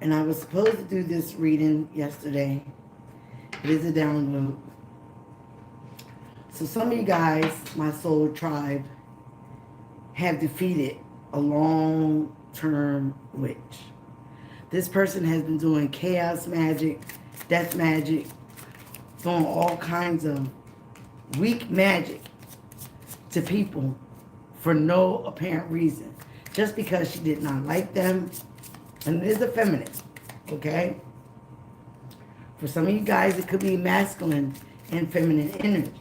And I was supposed to do this reading yesterday. It is a download. So some of you guys, my soul tribe, have defeated a long-term witch. This person has been doing chaos magic, death magic, doing all kinds of weak magic to people for no apparent reason. Just because she did not like them. And it is a feminine, okay? For some of you guys, it could be masculine and feminine energy.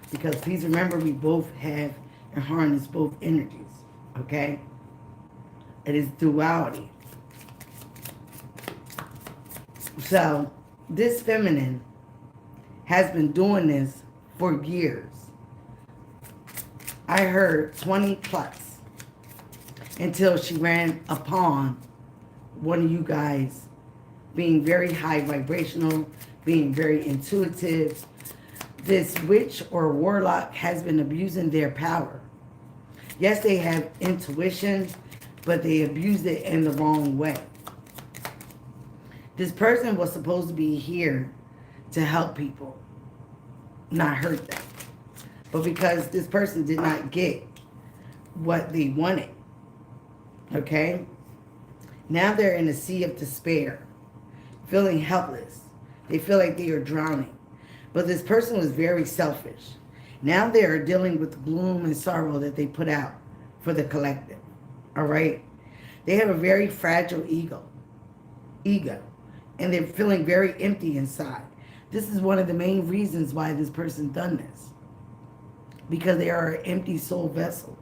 Because please remember, we both have and harness both energies, okay? It is duality. So, this feminine has been doing this for years. I heard 20 plus until she ran upon one of you guys being very high vibrational, being very intuitive. This witch or warlock has been abusing their power. Yes, they have intuition, but they abused it in the wrong way. This person was supposed to be here to help people, not hurt them. But because this person did not get what they wanted, okay? Now they're in a sea of despair, feeling helpless. They feel like they are drowning. But this person was very selfish. Now they are dealing with the gloom and sorrow that they put out for the collective, all right? They have a very fragile ego, and they're feeling very empty inside. This is one of the main reasons why this person done this, because they are an empty soul vessel,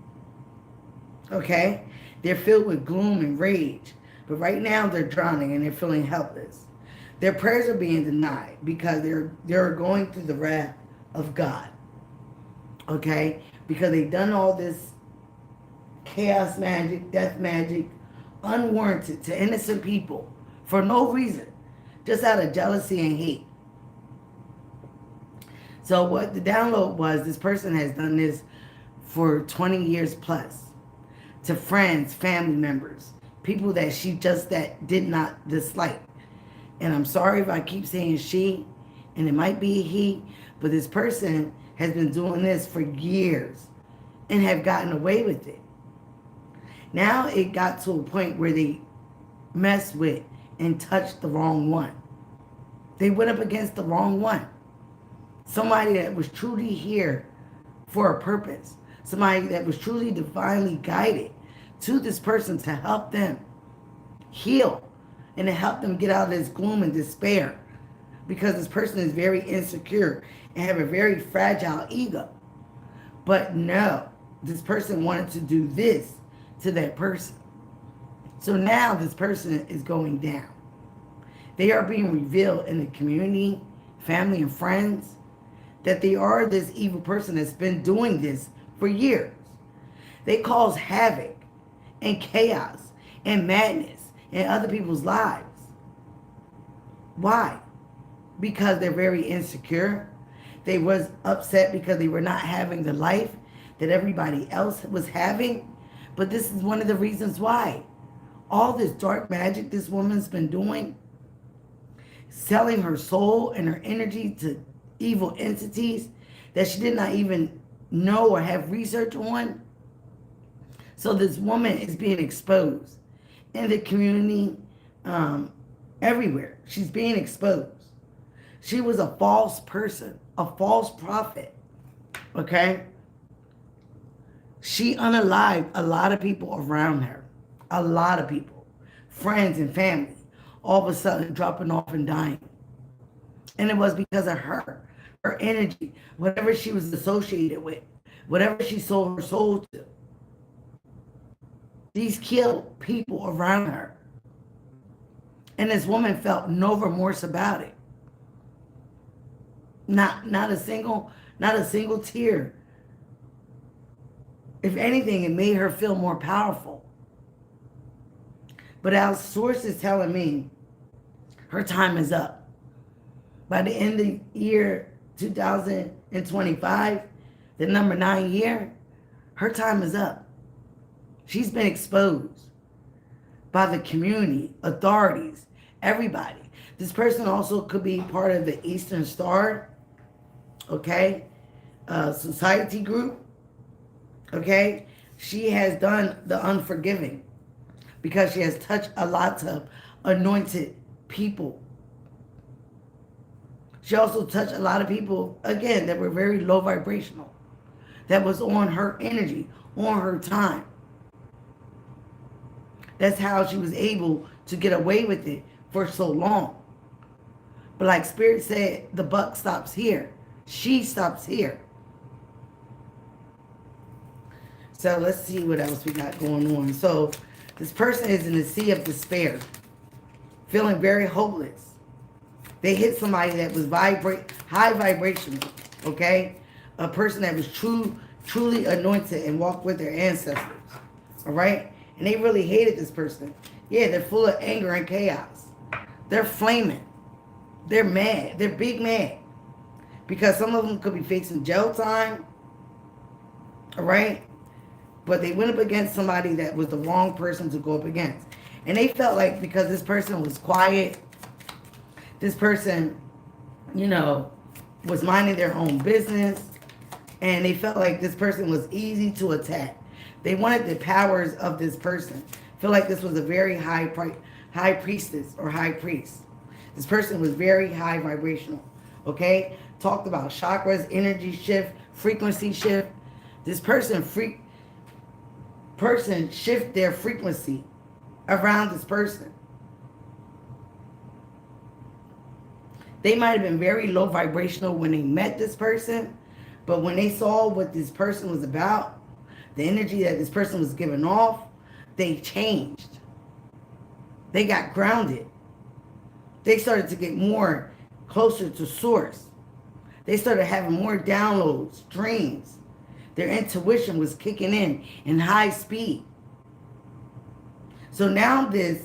okay? They're filled with gloom and rage, but right now they're drowning and they're feeling helpless. Their prayers are being denied because they're going through the wrath of God, okay? Because they've done all this chaos magic, death magic, unwarranted to innocent people for no reason, just out of jealousy and hate. So what the download was, this person has done this for 20 years plus to friends, family members, people that she just that did not dislike. And I'm sorry if I keep saying she, and it might be a he, but this person has been doing this for years and have gotten away with it. Now it got to a point where they messed with and touched the wrong one. They went up against the wrong one. Somebody that was truly here for a purpose. Somebody that was truly divinely guided to this person to help them heal and to help them get out of this gloom and despair. Because this person is very insecure and have a very fragile ego. But no, this person wanted to do this to that person. So now this person is going down. They are being revealed in the community, family, and friends that they are this evil person that's been doing this for years. They cause havoc and chaos and madness in other people's lives. Why? Because they're very insecure. They was upset because they were not having the life that everybody else was having. But this is one of the reasons why. All this dark magic this woman's been doing, selling her soul and her energy to evil entities that she did not even know or have research on. So this woman is being exposed in the community, everywhere. She's being exposed. She was a false person, a false prophet, okay? She unalived a lot of people around her, a lot of people, friends and family, all of a sudden dropping off and dying. And it was because of her energy, whatever she was associated with, whatever she sold her soul to. These killed people around her. And this woman felt no remorse about it. Not a single tear. If anything, it made her feel more powerful. But our source is telling me her time is up. By the end of the year 2025, the number 9 year, her time is up. She's been exposed. by the community, authorities, everybody. This person also could be part of the Eastern Star, okay, society group, okay. She has done the unforgiving because she has touched a lot of anointed people. She also touched a lot of people, again, that were very low vibrational, that was on her energy, on her time. That's how she was able to get away with it for so long. But like Spirit said, the buck stops here. She stops here. So let's see what else we got going on. So this person is in the sea of despair, feeling very hopeless. They hit somebody that was high vibrational, okay? A person that was truly anointed and walked with their ancestors, all right? And they really hated this person. Yeah, they're full of anger and chaos. They're flaming. They're mad. They're big mad. Because some of them could be facing jail time, all right? But they went up against somebody that was the wrong person to go up against. And they felt like because this person was quiet, this person, was minding their own business, and they felt like this person was easy to attack. They wanted the powers of this person. Feel like this was a very high priestess or high priest. This person was very high vibrational, okay? Talked about chakras, energy shift, frequency shift. This person shift their frequency around this person. They might have been very low vibrational when they met this person, but when they saw what this person was about, the energy that this person was giving off, they changed. They got grounded. They started to get more closer to source. They started having more downloads, dreams. Their intuition was kicking in high speed. So now this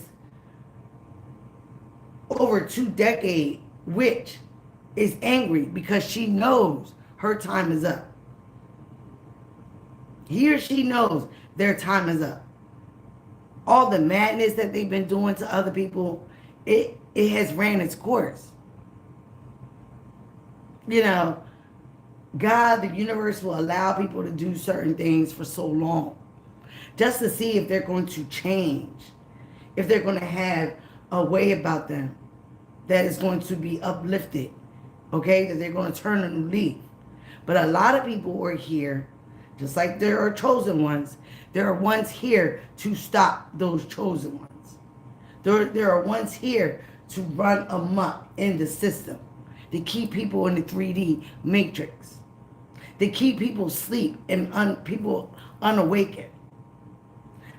over 2-decade witch is angry because she knows her time is up. He or she knows their time is up. All the madness that they've been doing to other people, it has ran its course. God, the universe will allow people to do certain things for so long just to see if they're going to change, if they're going to have a way about them that is going to be uplifted, okay, that they're going to turn a new leaf. But a lot of people are here, just like there are chosen ones, there are ones here to stop those chosen ones. There are ones here to run amok in the system, to keep people in the 3D matrix, to keep people asleep and people unawakened.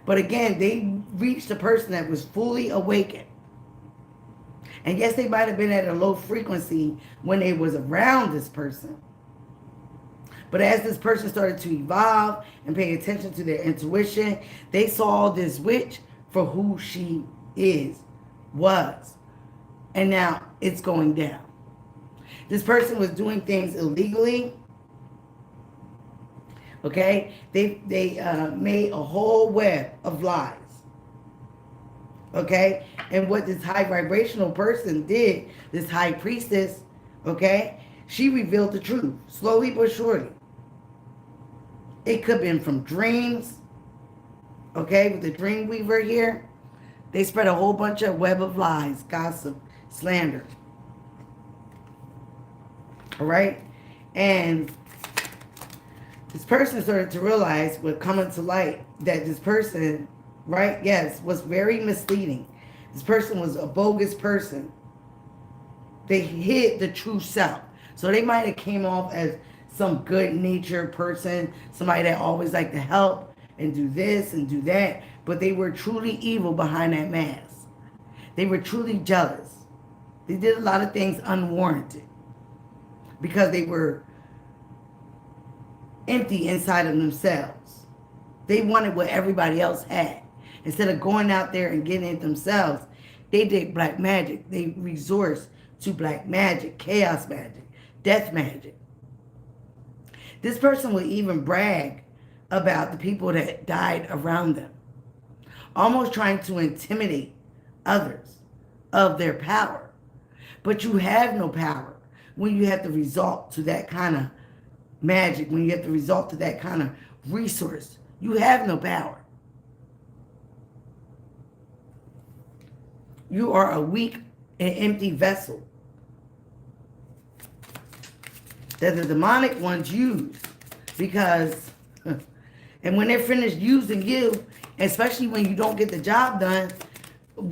But again, they reached a person that was fully awakened. And yes, they might have been at a low frequency when they was around this person. But as this person started to evolve and pay attention to their intuition, they saw this witch for who she was. And now it's going down. This person was doing things illegally. Okay? They made a whole web of lies. Okay? And what this high vibrational person did, this high priestess, okay, she revealed the truth, slowly but surely. It could have been from dreams, okay, with the dream weaver here. They spread a whole bunch of web of lies, gossip, slander. All right? And this person started to realize, with coming to light, that this person, right, yes, was very misleading. This person was a bogus person. They hid the true self. So they might have came off as some good-natured person, somebody that always liked to help and do this and do that, but they were truly evil behind that mask. They were truly jealous. They did a lot of things unwarranted because they were empty inside of themselves. They wanted what everybody else had. Instead of going out there and getting it themselves, they did black magic. They resourced to black magic, chaos magic, death magic. This person would even brag about the people that died around them. almost trying to intimidate others of their power. But you have no power when you have to resort to that kind of magic, when you have to resort to that kind of resource. You have no power. You are a weak and empty vessel that the demonic ones use because, and when they're finished using you, especially when you don't get the job done,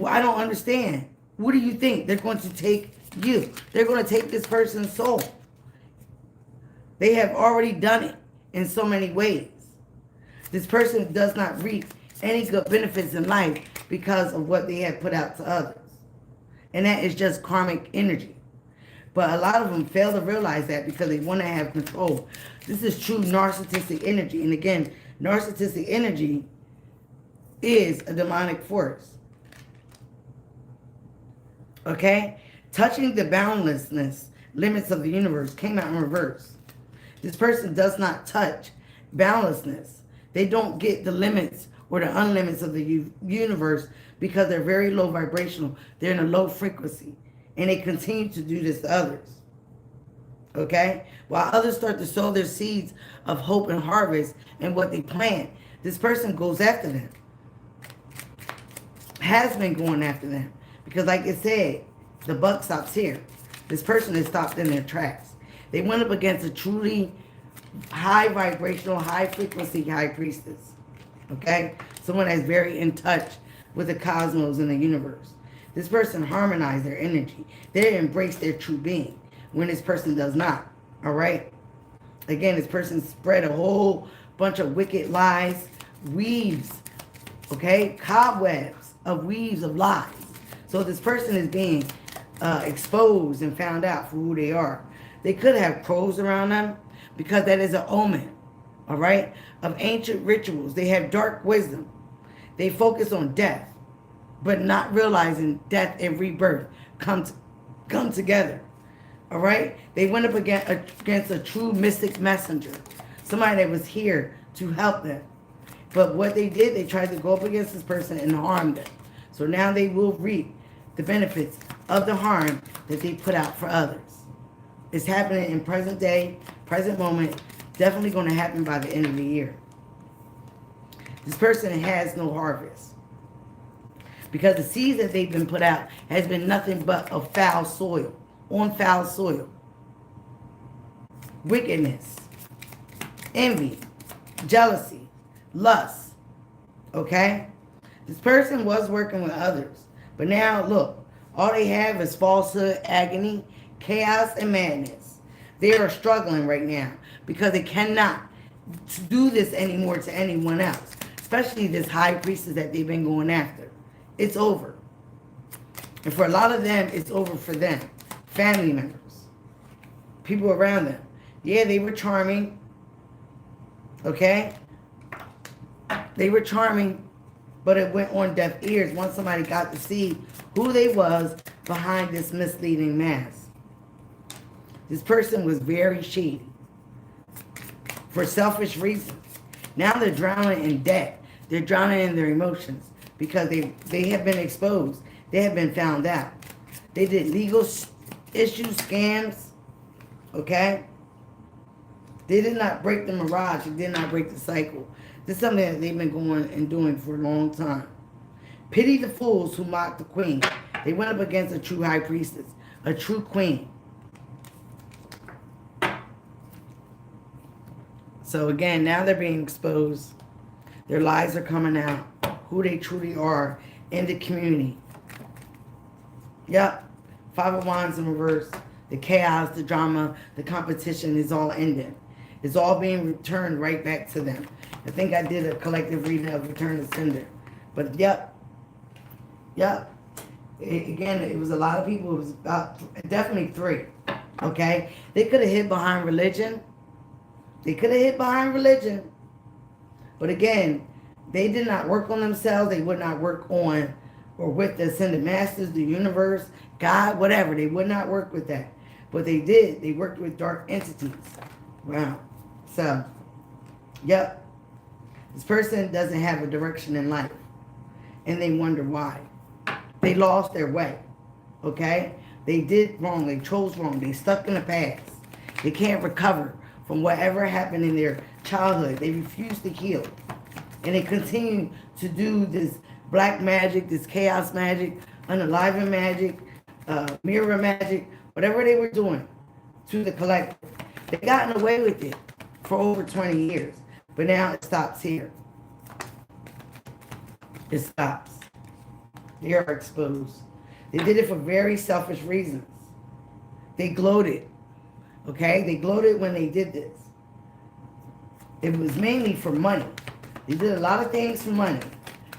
I don't understand. What do you think? They're going to take you. They're going to take this person's soul. They have already done it in so many ways. This person does not reap any good benefits in life because of what they have put out to others. And that is just karmic energy. But a lot of them fail to realize that because they want to have control. This is true narcissistic energy. And again, narcissistic energy is a demonic force. Okay? Touching the boundlessness limits of the universe came out in reverse. This person does not touch boundlessness. They don't get the limits or the unlimits of the universe because they're very low vibrational. They're in a low frequency. And they continue to do this to others. Okay? While others start to sow their seeds of hope and harvest and what they plant, this person goes after them. Has been going after them. Because like I said, the buck stops here. This person is stopped in their tracks. They went up against a truly high vibrational, high frequency high priestess. Okay? Someone that's very in touch with the cosmos and the universe. This person harmonized their energy. They embrace their true being when this person does not. All right? Again, this person spread a whole bunch of wicked lies, weaves, okay? Cobwebs of weaves of lies. So this person is being exposed and found out for who they are. They could have crows around them because that is an omen, all right, of ancient rituals. They have dark wisdom. They focus on death, but not realizing death and rebirth come together, all right? They went up against a true mystic messenger, somebody that was here to help them. But what they did, they tried to go up against this person and harm them. So now they will reap the benefits of the harm that they put out for others. It's happening in present day, present moment, definitely going to happen by the end of the year. This person has no harvest because the seeds that they've been put out has been nothing but of foul soil, on foul soil. Wickedness, envy, jealousy, lust, okay? This person was working with others, but now look, all they have is falsehood, agony, chaos, and madness. They are struggling right now because they cannot do this anymore to anyone else, especially this high priestess that they've been going after. It's over. And for a lot of them, it's over for them. Family members, people around them. Yeah, they were charming, okay? They were charming, but it went on deaf ears once somebody got to see who they was behind this misleading mask. This person was very shady for selfish reasons. Now they're drowning in debt. They're drowning in their emotions because they have been exposed. They have been found out. They did legal issues, scams, okay? They did not break the mirage. They did not break the cycle. This is something that they've been going and doing for a long time. Pity the fools who mock the queen. They went up against a true high priestess, a true queen. So again, now they're being exposed. Their lies are coming out. Who they truly are in the community. Yep. Five of Wands in reverse. The chaos, the drama, the competition is all ending. It's all being returned right back to them. I think I did a collective reading of Return to Sender. But yep. Yep. Again, it was a lot of people. It was about definitely 3. Okay? They could have hid behind religion. They could have hid behind religion. But again, they did not work on themselves. They would not work on or with the ascended masters, the universe, God, whatever. They would not work with that. But they did. They worked with dark entities. Wow. So, yep. This person doesn't have a direction in life. and they wonder why. They lost their way, okay? They did wrong, they chose wrong, they stuck in the past. They can't recover from whatever happened in their childhood. They refuse to heal. And they continue to do this black magic, this chaos magic, unaliving magic, mirror magic, whatever they were doing to the collective. They gotten away with it for over 20 years. But now it stops here. It stops. They are exposed. They did it for very selfish reasons. They gloated. Okay? They gloated when they did this. It was mainly for money. They did a lot of things for money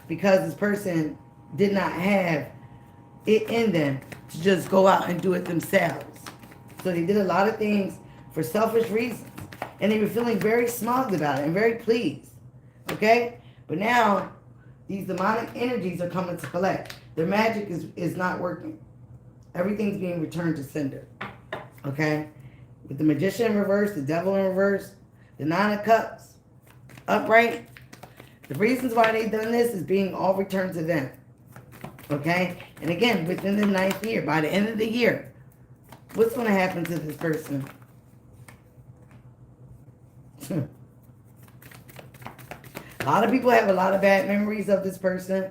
because this person did not have it in them to just go out and do it themselves. So they did a lot of things for selfish reasons. And they were feeling very smug about it and very pleased. Okay? But now, these demonic energies are coming to collect. Their magic is not working. Everything's being returned to sender. Okay? With the magician in reverse, the devil in reverse, the nine of cups upright. The reasons why they've done this is being all returned to them. Okay? And again, within the 9th year, by the end of the year, what's going to happen to this person? A lot of people have a lot of bad memories of this person.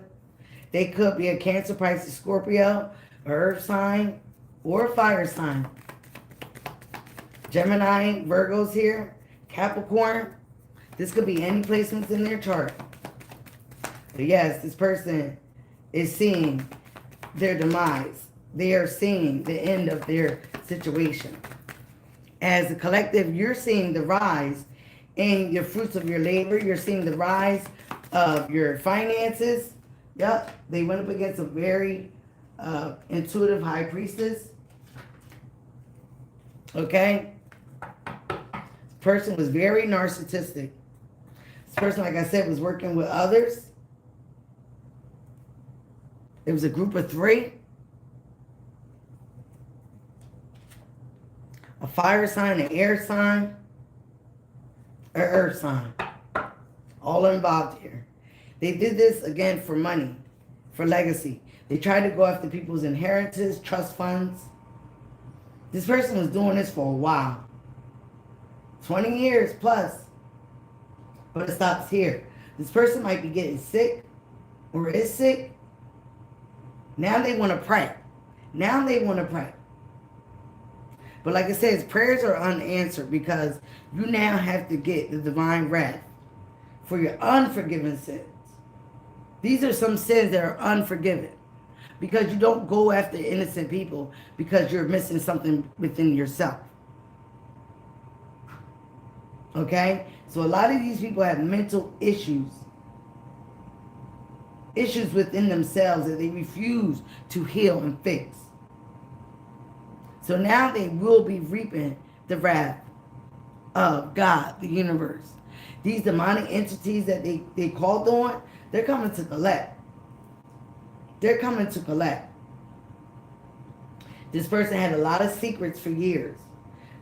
They could be a Cancer, Pisces, Scorpio, a earth sign, or a fire sign. Gemini, Virgo's here, Capricorn. This could be any placements in their chart. But yes, this person is seeing their demise. They are seeing the end of their situation. As a collective, you're seeing the rise in your fruits of your labor. You're seeing the rise of your finances. Yep, they went up against a very intuitive high priestess. Okay? This person was very narcissistic. This person, like I said, was working with others. It was a group of 3. A fire sign, an air sign, an earth sign. All involved here. They did this, again, for money, for legacy. They tried to go after people's inheritances, trust funds. This person was doing this for a while. 20 years plus. But it stops here. This person might be getting sick or is sick. Now they want to pray. Now they want to pray. But like I said, his prayers are unanswered because you now have to get the divine wrath for your unforgiven sins. These are some sins that are unforgiven because you don't go after innocent people because you're missing something within yourself. Okay? So a lot of these people have mental issues. Issues within themselves that they refuse to heal and fix. So now they will be reaping the wrath of God, the universe. These demonic entities that they called on, they're coming to collect. They're coming to collect. This person had a lot of secrets for years.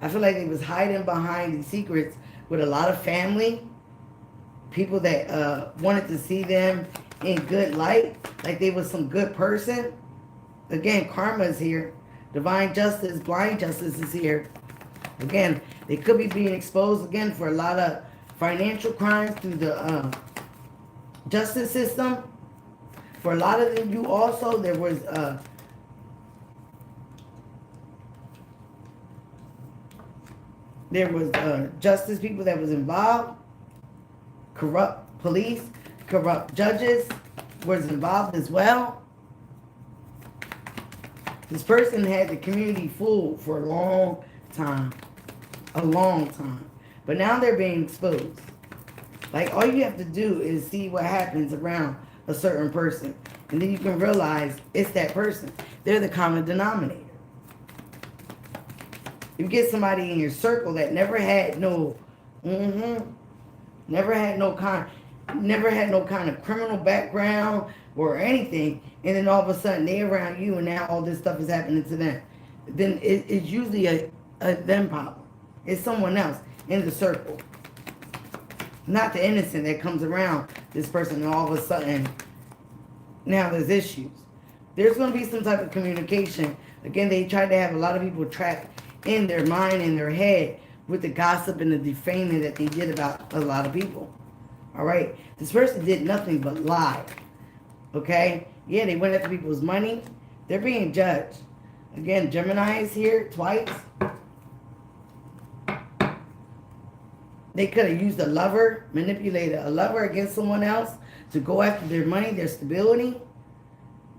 I feel like they was hiding behind these secrets with a lot of family. People that wanted to see them in good light. Like they was some good person. Again, karma is here. Divine justice, blind justice is here. Again, they could be being exposed again for a lot of financial crimes through the justice system. For a lot of them, you also, there was justice people that was involved. Corrupt police, corrupt judges was involved as well. This person had the community fooled for a long time. A long time. But now they're being exposed. Like, all you have to do is see what happens around a certain person. And then you can realize it's that person. They're the common denominator. If you get somebody in your circle that never had no kind of criminal background or anything, and then all of a sudden they're around you and now all this stuff is happening to them, then it's usually a them problem. It's someone else in the circle. Not the innocent that comes around this person and all of a sudden Now there's issues. There's going to be some type of communication. Again, they tried to have a lot of people trapped in their mind, in their head, with the gossip and the defaming that they did about a lot of people. All right? This person did nothing but lie. Okay? Yeah, they went after people's money. They're being judged. Again, Gemini is here twice. They could have used a lover, manipulated a lover against someone else to go after their money, their stability,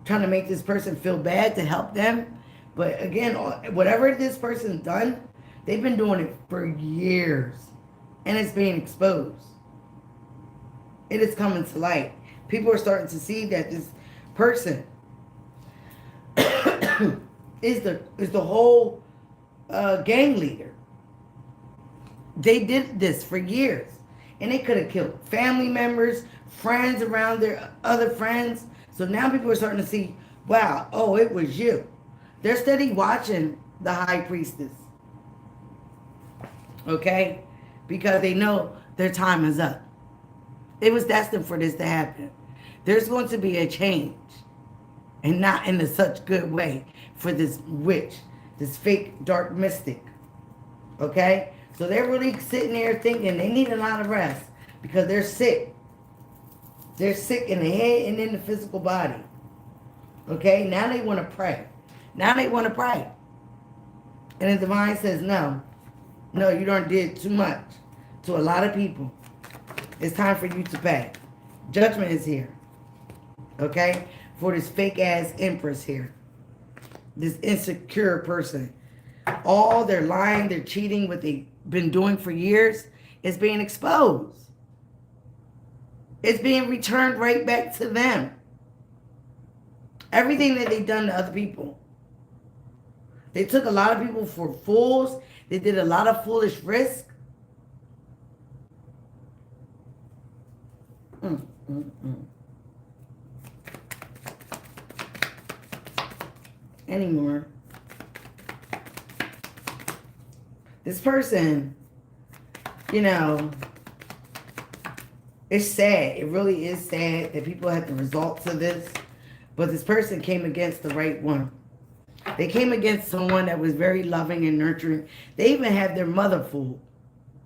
trying to make this person feel bad to help them. But again, whatever this person's done, they've been doing it for years. And it's being exposed. It is coming to light. People are starting to see that this person is the whole gang leader. They did this for years. And they could have killed family members, friends around their other friends. So now people are starting to see, wow, oh, it was you. They're steady watching the high priestess. Okay? Because they know their time is up. It was destined for this to happen. There's going to be a change. And not in a such good way for this witch, this fake dark mystic. Okay? So they're really sitting there thinking they need a lot of rest because they're sick. They're sick in the head and in the physical body. Okay? Now they want to pray. Now they want to pray. And the divine says, no. No, you done did too much to a lot of people. It's time for you to pay. Judgment is here. Okay? For this fake-ass empress here. This insecure person. All their lying, their cheating, what they've been doing for years is being exposed. It's being returned right back to them. Everything that they've done to other people. They took a lot of people for fools. They did a lot of foolish risk. Anymore. This person, you know, it's sad. It really is sad that people have the results of this. But this person came against the right one. They came against someone that was very loving and nurturing. They even have their mother fooled.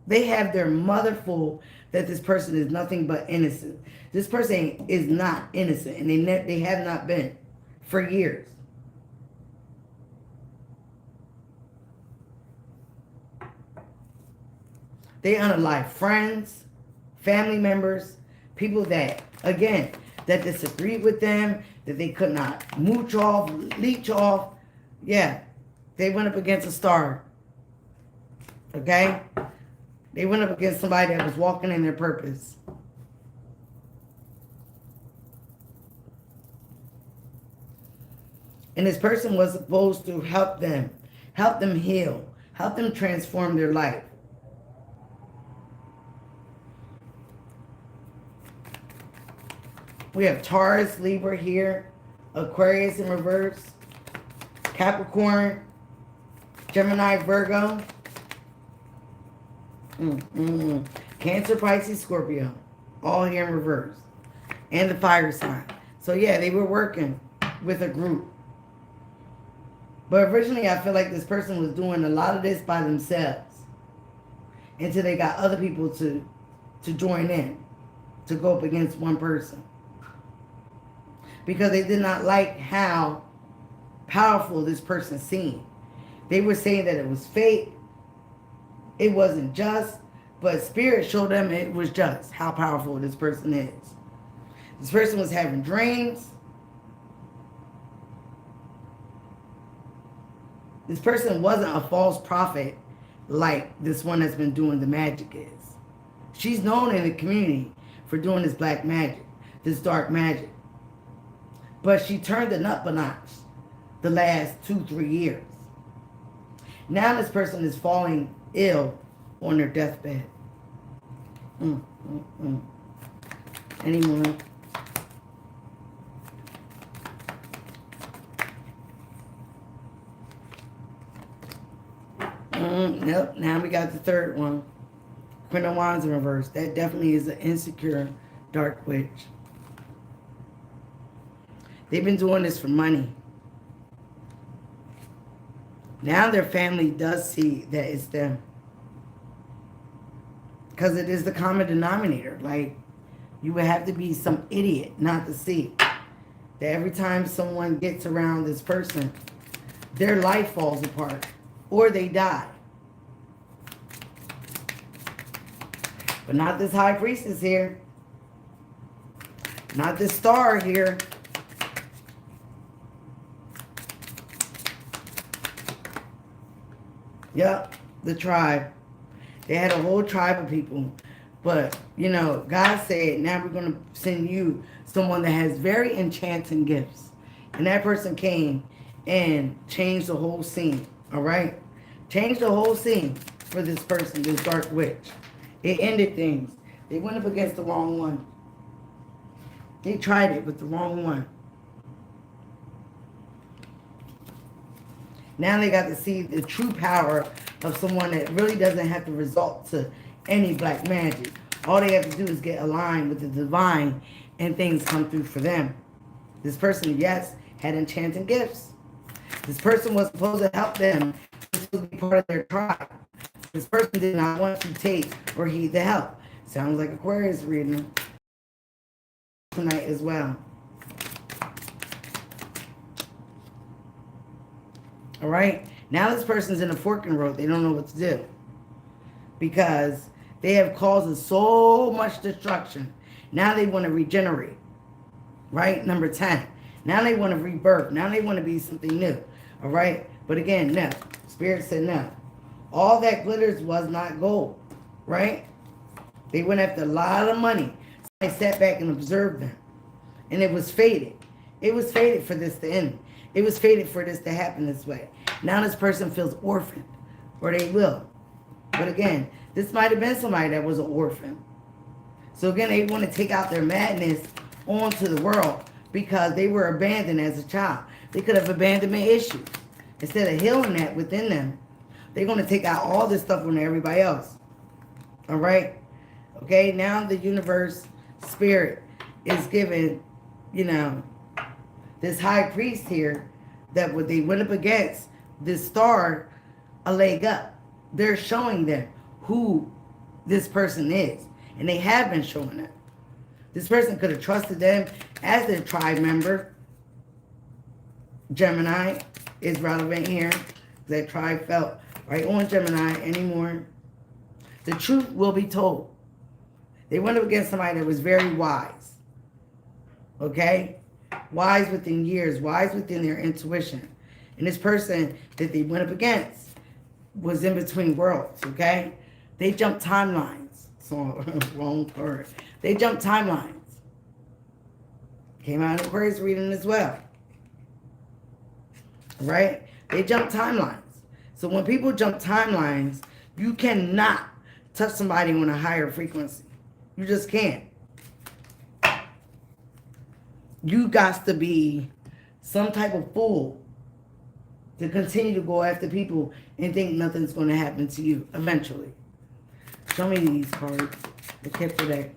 They have their mother fooled that this person is nothing but innocent. This person is not innocent, and they have not been for years. They unalive friends, family members, people that, again, that disagreed with them, that they could not mooch off, leech off. Yeah, they went up against a star. Okay? They went up against somebody that was walking in their purpose. And this person was supposed to help them heal, help them transform their life. We have Taurus, Libra here, Aquarius in reverse, Capricorn, Gemini, Virgo, Cancer, Pisces, Scorpio, all here in reverse, and the fire sign. So yeah, they were working with a group. But originally, I feel like this person was doing a lot of this by themselves until they got other people to join in, to go up against one person. Because they did not like how powerful this person seemed. They were saying that it was fake. It wasn't just. But Spirit showed them it was just how powerful this person is. This person was having dreams. This person wasn't a false prophet like this one that's been doing the magic is. She's known in the community for doing this black magic, this dark magic. But she turned it up a notch the last 2-3 years. Now this person is falling ill on their deathbed. Anyone? Nope. Now we got the third one. Queen of Wands in reverse. That definitely is an insecure dark witch. They've been doing this for money. Now their family does see that it's them. Because it is the common denominator. Like, you would have to be some idiot not to see that every time someone gets around this person, their life falls apart or they die. But not this high priestess here. Not this star here. Yep, the tribe. They had a whole tribe of people. But, you know, God said, now we're going to send you someone that has very enchanting gifts. And that person came and changed the whole scene. All right? Changed the whole scene for this person, this dark witch. It ended things. They went up against the wrong one. They tried it with the wrong one. Now they got to see the true power of someone that really doesn't have to resort to any black magic. All they have to do is get aligned with the divine and things come through for them. This person, yes, had enchanting gifts. This person was supposed to help them. This was supposed to be part of their tribe. This person did not want to take or heed the help. Sounds like Aquarius reading tonight as well. All right? Now this person's in a forking road. They don't know what to do. Because they have caused so much destruction. Now they want to regenerate. Right? Number 10. Now they want to rebirth. Now they want to be something new. All right? But again, no. Spirit said no. All that glitters was not gold. Right? They went after a lot of money. So I sat back and observed them. And it was fated. It was fated for this to end. It was fated for this to happen this way. Now this person feels orphaned. Or they will. But again, this might have been somebody that was an orphan. So again, they want to take out their madness onto the world because they were abandoned as a child. They could have abandonment issues. Instead of healing that within them, they're going to take out all this stuff on everybody else. All right? Okay, now the universe spirit is giving, you know, this high priest here that what they went up against, this star, a leg up. They're showing them who this person is. And they have been showing them. This person could have trusted them as their tribe member. Gemini is relevant here. That tribe felt right on Gemini anymore. The truth will be told. They went up against somebody that was very wise. Okay? Wise within years. Wise within their intuition. And this person that they went up against was in between worlds. Okay? They jumped timelines. So, wrong word. They jumped timelines. Came out in Aquarius reading as well. Right? They jump timelines. So when people jump timelines, you cannot touch somebody on a higher frequency. You just can't. You got to be some type of fool to continue to go after people and think nothing's going to happen to you eventually. Show me these cards. The tip for that.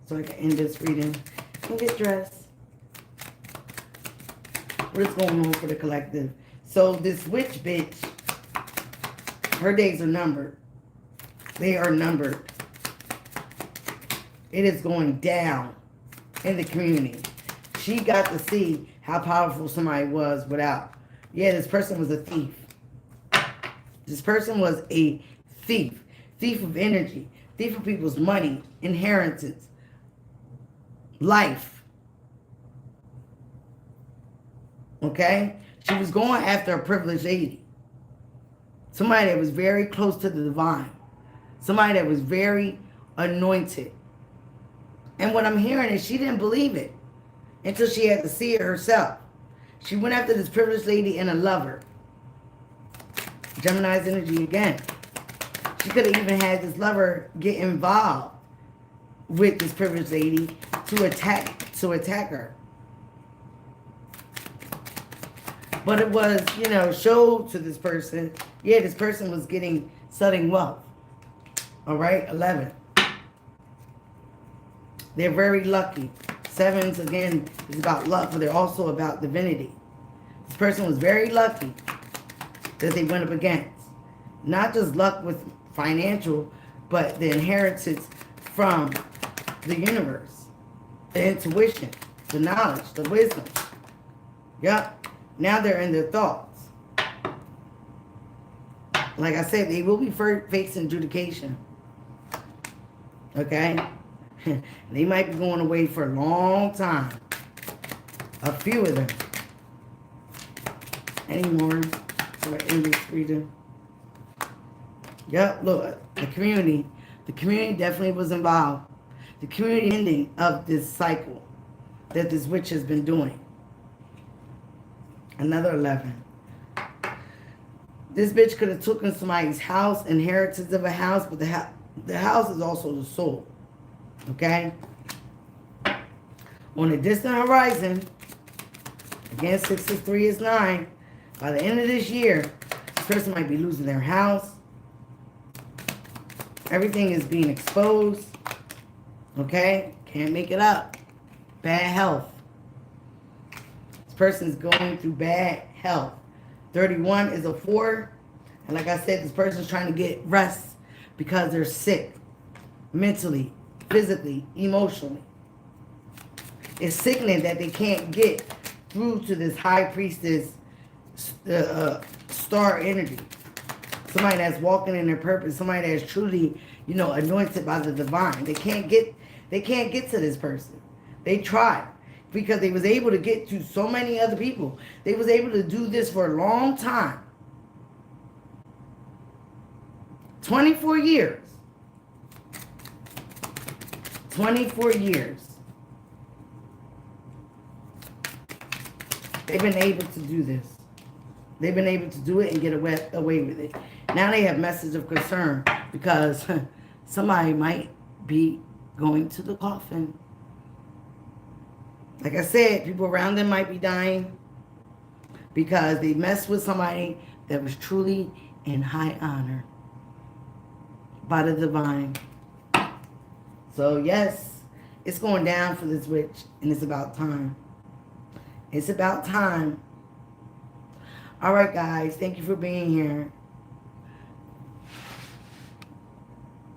So I can end this reading and get dressed. What's going on for the collective? So this witch bitch, her days are numbered. They are numbered. It is going down in the community. She got to see how powerful somebody was without. Yeah, this person was a thief. This person was a thief. Thief of energy. Thief of people's money, inheritance, life. Okay? She was going after a privileged lady. Somebody that was very close to the divine. Somebody that was very anointed. And what I'm hearing is she didn't believe it until she had to see it herself. She went after this privileged lady and a lover. Gemini's energy again. She could have even had this lover get involved with this privileged lady to attack her. But it was, you know, showed to this person. Yeah, this person was getting sudden wealth. All right, 11. They're very lucky. Sevens, again, is about luck, but they're also about divinity. This person was very lucky that they went up against. Not just luck with financial, but the inheritance from the universe. The intuition, the knowledge, the wisdom. Yep. Now they're in their thoughts. Like I said, they will be facing adjudication. Okay? They might be going away for a long time. A few of them. Any more? So I end this reading. Yep, look, the community. The community definitely was involved. The community ending of this cycle that this witch has been doing. Another 11. This bitch could have taken somebody's house, inheritance of a house, but the house is also the soul. Okay? On a distant horizon, again, 6 is 3 is 9. By the end of this year, this person might be losing their house. Everything is being exposed. Okay? Can't make it up. Bad health. This person is going through bad health. 31 is a 4. And like I said, this person is trying to get rest because they're sick. Mentally, physically, emotionally. It's sickening that they can't get through to this high priestess star energy. Somebody that's walking in their purpose. Somebody that's truly, anointed by the divine. They can't get to this person. They tried because they was able to get to so many other people. They was able to do this for a long time. 24 years. 24 years. They've been able to do this. They've been able to do it and get away with it. Now they have message of concern because somebody might be going to the coffin. Like I said, people around them might be dying because they messed with somebody that was truly in high honor by the divine. So yes, it's going down for this witch, and it's about time. It's about time. All right, guys, thank you for being here.